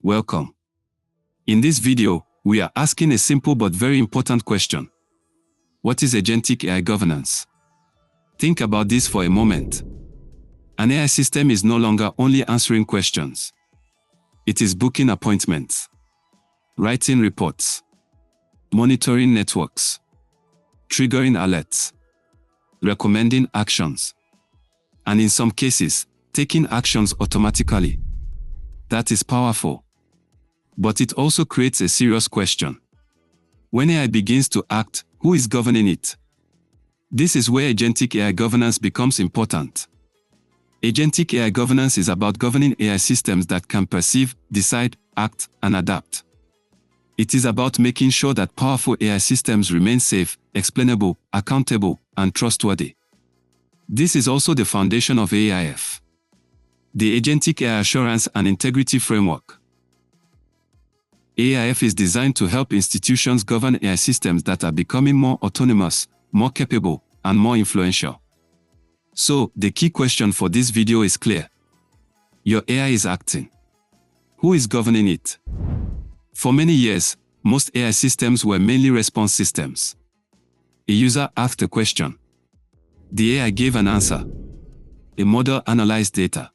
Welcome. In this video, we are asking a simple but very important question. What is Agentic AI Governance? Think about this for a moment. An AI system is no longer only answering questions. It is booking appointments, writing reports, monitoring networks, triggering alerts, recommending actions, and in some cases, taking actions automatically. That is powerful. But it also creates a serious question. When AI begins to act, who is governing it? This is where Agentic AI Governance becomes important. Agentic AI Governance is about governing AI systems that can perceive, decide, act, and adapt. It is about making sure that powerful AI systems remain safe, explainable, accountable, and trustworthy. This is also the foundation of AAIF, the Agentic AI Assurance and Integrity Framework. AAIF is designed to help institutions govern AI systems that are becoming more autonomous, more capable, and more influential. So, the key question for this video is clear. Your AI is acting. Who is governing it? For many years, most AI systems were mainly response systems. A user asked a question. The AI gave an answer. A model analyzed data.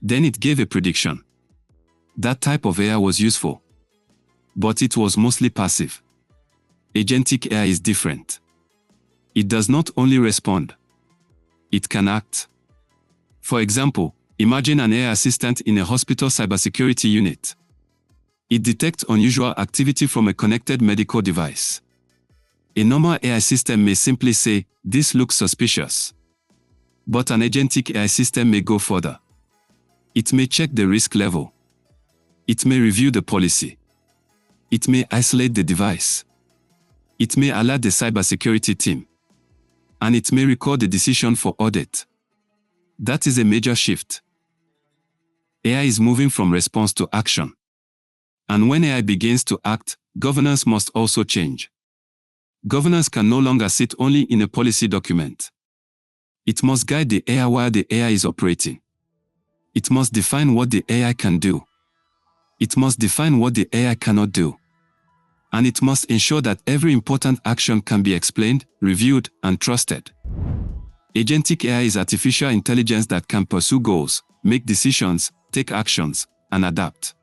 Then it gave a prediction. That type of AI was useful. But it was mostly passive. Agentic AI is different. It does not only respond. It can act. For example, imagine an AI assistant in a hospital cybersecurity unit. It detects unusual activity from a connected medical device. A normal AI system may simply say, "This looks suspicious." But an agentic AI system may go further. It may check the risk level. It may review the policy. It may isolate the device. It may alert the cybersecurity team. And it may record the decision for audit. That is a major shift. AI is moving from response to action. And when AI begins to act, governance must also change. Governance can no longer sit only in a policy document. It must guide the AI while the AI is operating. It must define what the AI can do. It must define what the AI cannot do. And it must ensure that every important action can be explained, reviewed, and trusted. Agentic AI is artificial intelligence that can pursue goals, make decisions, take actions, and adapt.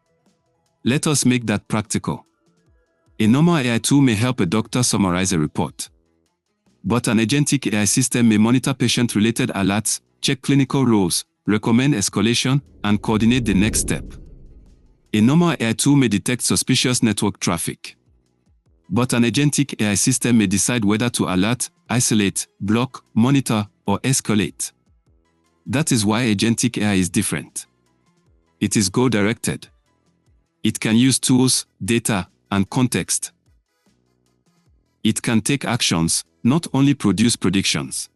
Let us make that practical. A normal AI tool may help a doctor summarize a report. But an agentic AI system may monitor patient-related alerts, check clinical roles, recommend escalation, and coordinate the next step. A normal AI tool may detect suspicious network traffic. But an agentic AI system may decide whether to alert, isolate, block, monitor, or escalate. That is why agentic AI is different. It is goal-directed. It can use tools, data, and context. It can take actions, not only produce predictions.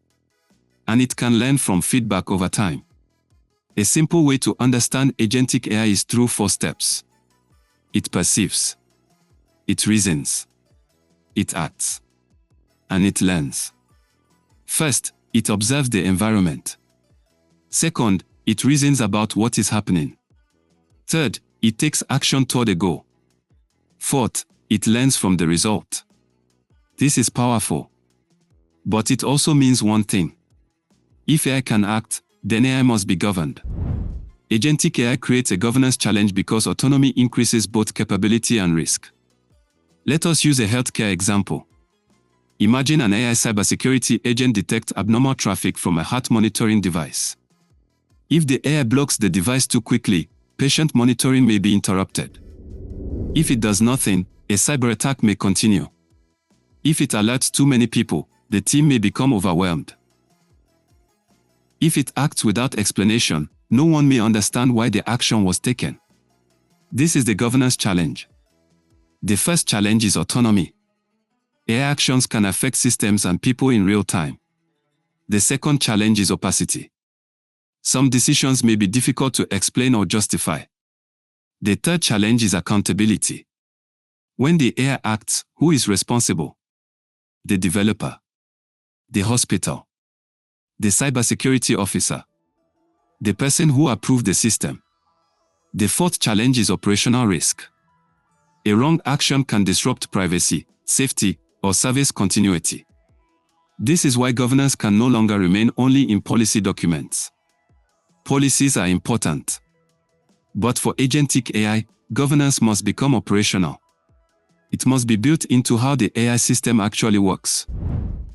And it can learn from feedback over time. A simple way to understand agentic AI is through 4 steps. It perceives. It reasons. It acts. And it learns. First, it observes the environment. Second, it reasons about what is happening. Third, it takes action toward a goal. Fourth, it learns from the result. This is powerful. But it also means one thing. If AI can act, then AI must be governed. Agentic AI creates a governance challenge because autonomy increases both capability and risk. Let us use a healthcare example. Imagine an AI cybersecurity agent detects abnormal traffic from a heart monitoring device. If the AI blocks the device too quickly, patient monitoring may be interrupted. If it does nothing, a cyber attack may continue. If it alerts too many people, the team may become overwhelmed. If it acts without explanation, no one may understand why the action was taken. This is the governance challenge. The first challenge is autonomy. AI actions can affect systems and people in real time. The second challenge is opacity. Some decisions may be difficult to explain or justify. The third challenge is accountability. When the AI acts, who is responsible? The developer, the hospital, the cybersecurity officer, the person who approved the system. The fourth challenge is operational risk. A wrong action can disrupt privacy, safety, or service continuity. This is why governance can no longer remain only in policy documents. Policies are important. But for agentic AI, governance must become operational. It must be built into how the AI system actually works.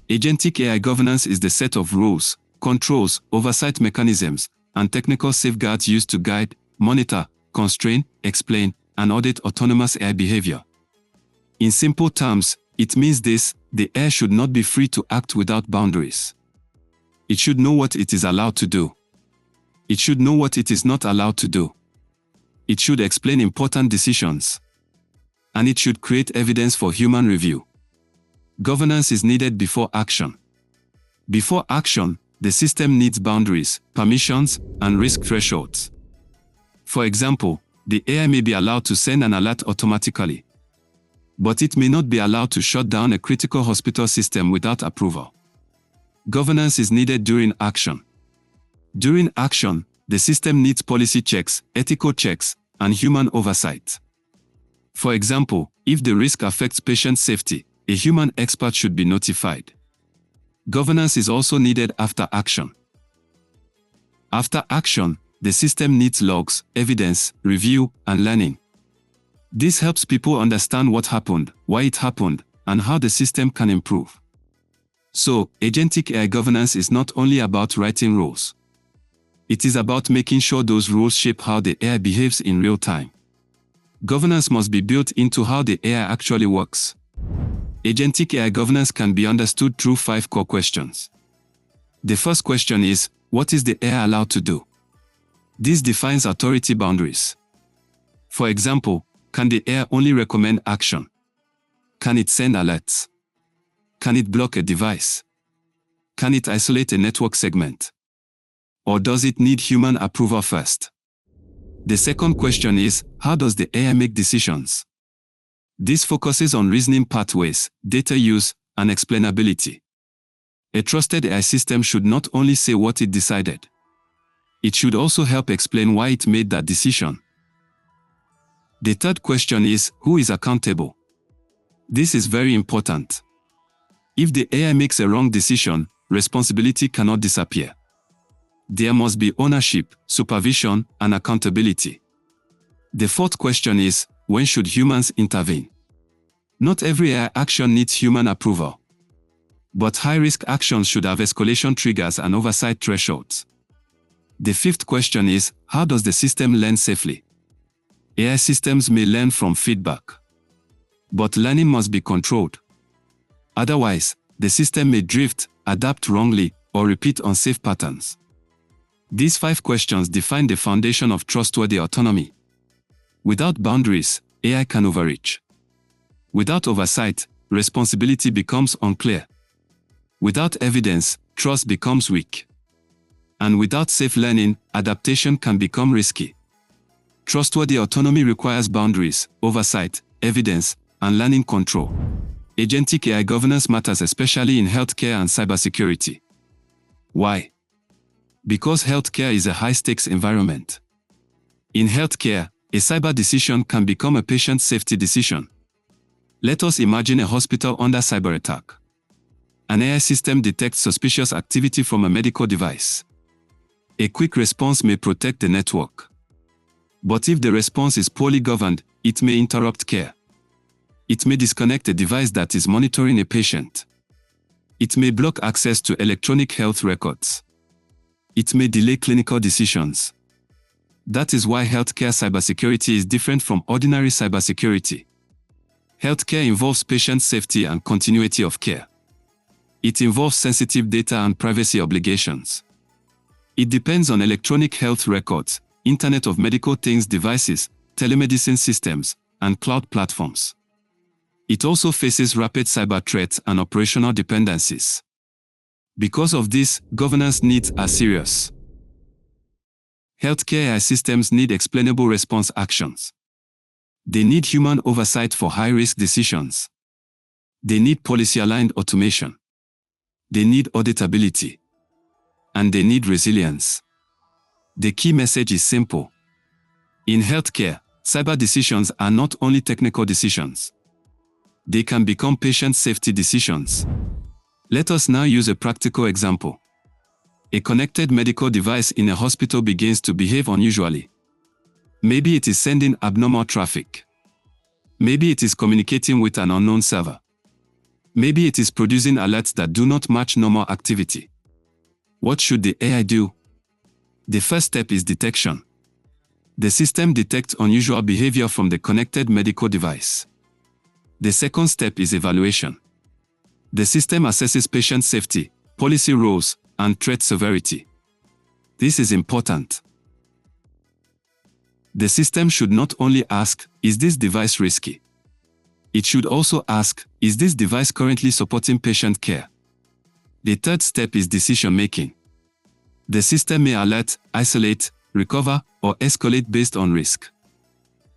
Agentic AI governance is the set of rules, controls, oversight mechanisms, and technical safeguards used to guide, monitor, constrain, explain, and audit autonomous AI behavior. In simple terms, it means this: the AI should not be free to act without boundaries. It should know what it is allowed to do. It should know what it is not allowed to do. It should explain important decisions. And it should create evidence for human review. Governance is needed before action. Before action, the system needs boundaries, permissions, and risk thresholds. For example, the AI may be allowed to send an alert automatically, but it may not be allowed to shut down a critical hospital system without approval. Governance is needed during action. During action, the system needs policy checks, ethical checks, and human oversight. For example, if the risk affects patient safety, a human expert should be notified. Governance is also needed after action. After action, the system needs logs, evidence, review, and learning. This helps people understand what happened, why it happened, and how the system can improve. So, agentic AI governance is not only about writing rules. It is about making sure those rules shape how the AI behaves in real time. Governance must be built into how the AI actually works. Agentic AI governance can be understood through 5 core questions. The first question is, what is the AI allowed to do? This defines authority boundaries. For example, can the AI only recommend action? Can it send alerts? Can it block a device? Can it isolate a network segment? Or does it need human approval first? The second question is, how does the AI make decisions? This focuses on reasoning pathways, data use, and explainability. A trusted AI system should not only say what it decided. It should also help explain why it made that decision. The third question is, who is accountable? This is very important. If the AI makes a wrong decision, responsibility cannot disappear. There must be ownership, supervision, and accountability. The fourth question is, when should humans intervene? Not every AI action needs human approval. But high-risk actions should have escalation triggers and oversight thresholds. The fifth question is, how does the system learn safely? AI systems may learn from feedback. But learning must be controlled. Otherwise, the system may drift, adapt wrongly, or repeat unsafe patterns. These 5 questions define the foundation of trustworthy autonomy. Without boundaries, AI can overreach. Without oversight, responsibility becomes unclear. Without evidence, trust becomes weak. And without safe learning, adaptation can become risky. Trustworthy autonomy requires boundaries, oversight, evidence, and learning control. Agentic AI governance matters especially in healthcare and cybersecurity. Why? Because healthcare is a high-stakes environment. In healthcare, a cyber decision can become a patient safety decision. Let us imagine a hospital under cyber attack. An AI system detects suspicious activity from a medical device. A quick response may protect the network. But if the response is poorly governed, it may interrupt care. It may disconnect a device that is monitoring a patient. It may block access to electronic health records. It may delay clinical decisions. That is why healthcare cybersecurity is different from ordinary cybersecurity. Healthcare involves patient safety and continuity of care. It involves sensitive data and privacy obligations. It depends on electronic health records, Internet of Medical Things devices, telemedicine systems, and cloud platforms. It also faces rapid cyber threats and operational dependencies. Because of this, governance needs are serious. Healthcare AI systems need explainable response actions. They need human oversight for high-risk decisions. They need policy-aligned automation. They need auditability. And they need resilience. The key message is simple. In healthcare, cyber decisions are not only technical decisions. They can become patient safety decisions. Let us now use a practical example. A connected medical device in a hospital begins to behave unusually. Maybe it is sending abnormal traffic. Maybe it is communicating with an unknown server. Maybe it is producing alerts that do not match normal activity. What should the AI do? The first step is detection. The system detects unusual behavior from the connected medical device. The second step is evaluation. The system assesses patient safety, policy rules, and threat severity. This is important. The system should not only ask, is this device risky? It should also ask, is this device currently supporting patient care? The third step is decision-making. The system may alert, isolate, recover, or escalate based on risk.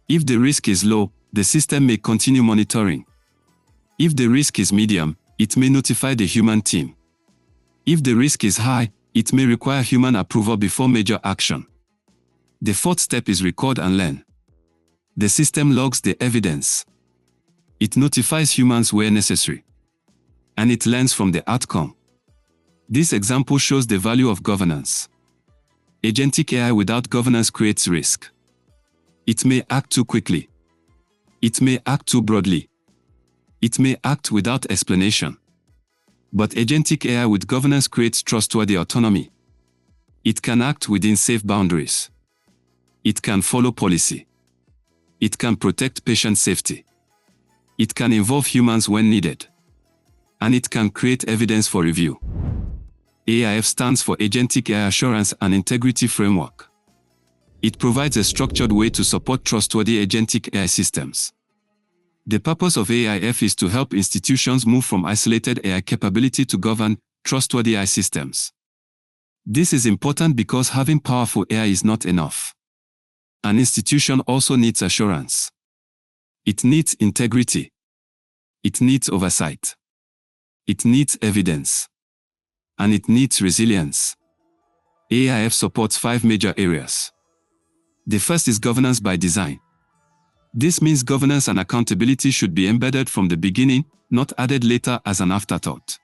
If the risk is low, the system may continue monitoring. If the risk is medium, it may notify the human team. If the risk is high, it may require human approval before major action. The fourth step is record and learn. The system logs the evidence. It notifies humans where necessary. And it learns from the outcome. This example shows the value of governance. Agentic AI without governance creates risk. It may act too quickly. It may act too broadly. It may act without explanation. But agentic AI with governance creates trustworthy autonomy. It can act within safe boundaries. It can follow policy. It can protect patient safety. It can involve humans when needed. And it can create evidence for review. AAIF stands for Agentic AI Assurance and Integrity Framework. It provides a structured way to support trustworthy agentic AI systems. The purpose of AAIF is to help institutions move from isolated AI capability to govern, trustworthy AI systems. This is important because having powerful AI is not enough. An institution also needs assurance. It needs integrity. It needs oversight. It needs evidence. And it needs resilience. AAIF supports 5 major areas. The first is governance by design. This means governance and accountability should be embedded from the beginning, not added later as an afterthought.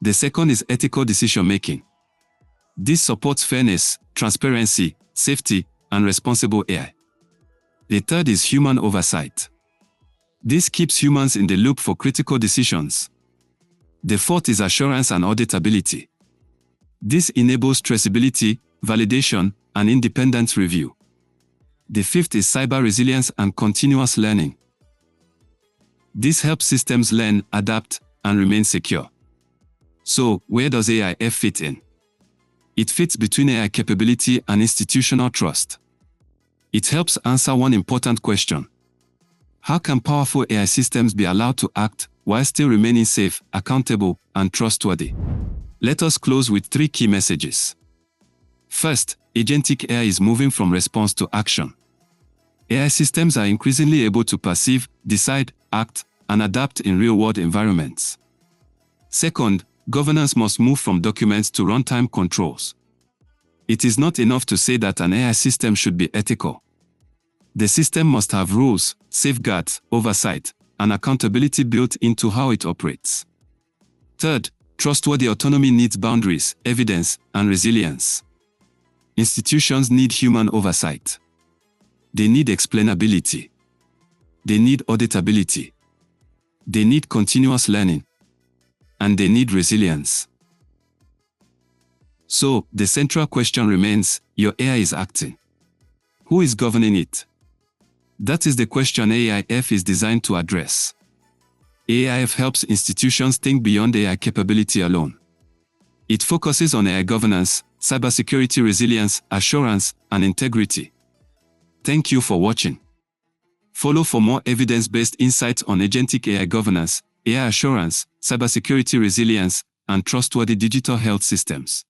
The second is ethical decision-making. This supports fairness, transparency, safety, and responsible AI. The third is human oversight. This keeps humans in the loop for critical decisions. The fourth is assurance and auditability. This enables traceability, validation, and independent review. The fifth is cyber resilience and continuous learning. This helps systems learn, adapt, and remain secure. So, where does AAIF fit in? It fits between AI capability and institutional trust. It helps answer one important question. How can powerful AI systems be allowed to act while still remaining safe, accountable, and trustworthy? Let us close with 3 key messages. First, agentic AI is moving from response to action. AI systems are increasingly able to perceive, decide, act, and adapt in real-world environments. Second, governance must move from documents to runtime controls. It is not enough to say that an AI system should be ethical. The system must have rules, safeguards, oversight, and accountability built into how it operates. Third, trustworthy autonomy needs boundaries, evidence, and resilience. Institutions need human oversight. They need explainability. They need auditability. They need continuous learning. And they need resilience. So, the central question remains, your AI is acting. Who is governing it? That is the question AAIF is designed to address. AAIF helps institutions think beyond AI capability alone. It focuses on AI governance, cybersecurity resilience, assurance, and integrity. Thank you for watching. Follow for more evidence-based insights on agentic AI governance, AI assurance, cybersecurity resilience, and trustworthy digital health systems.